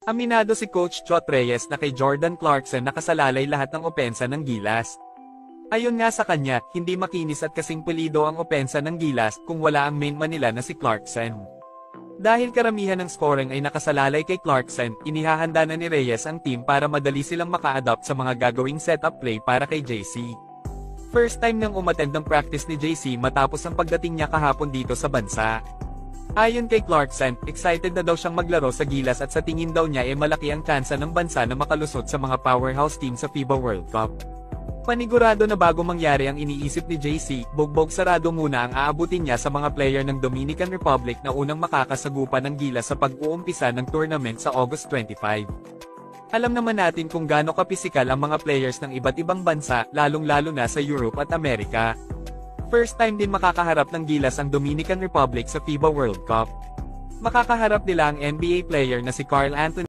Aminado si Coach Chot Reyes na kay Jordan Clarkson nakasalalay lahat ng opensa ng Gilas. Ayon nga sa kanya, hindi makinis at kasing pulido ang opensa ng Gilas kung wala ang main man nila na si Clarkson. Dahil karamihan ng scoring ay nakasalalay kay Clarkson, inihahanda na ni Reyes ang team para madali silang maka-adapt sa mga gagawing setup play para kay JC. First time nang umattend ng practice ni JC matapos ang pagdating niya kahapon dito sa bansa. Ayon kay Clarkson, excited na daw siyang maglaro sa Gilas at sa tingin daw niya malaki ang tsansa ng bansa na makalusot sa mga powerhouse team sa FIBA World Cup. Panigurado na bago mangyari ang iniisip ni JC, bugbog sarado muna ang aabutin niya sa mga player ng Dominican Republic na unang makakasagupa ng Gilas sa pag-uumpisa ng tournament sa August 25. Alam naman natin kung gaano kapisikal ang mga players ng iba't ibang bansa, lalong-lalo na sa Europe at Amerika. First time din makakaharap ng Gilas ang Dominican Republic sa FIBA World Cup. Makakaharap nila ang NBA player na si Karl Anthony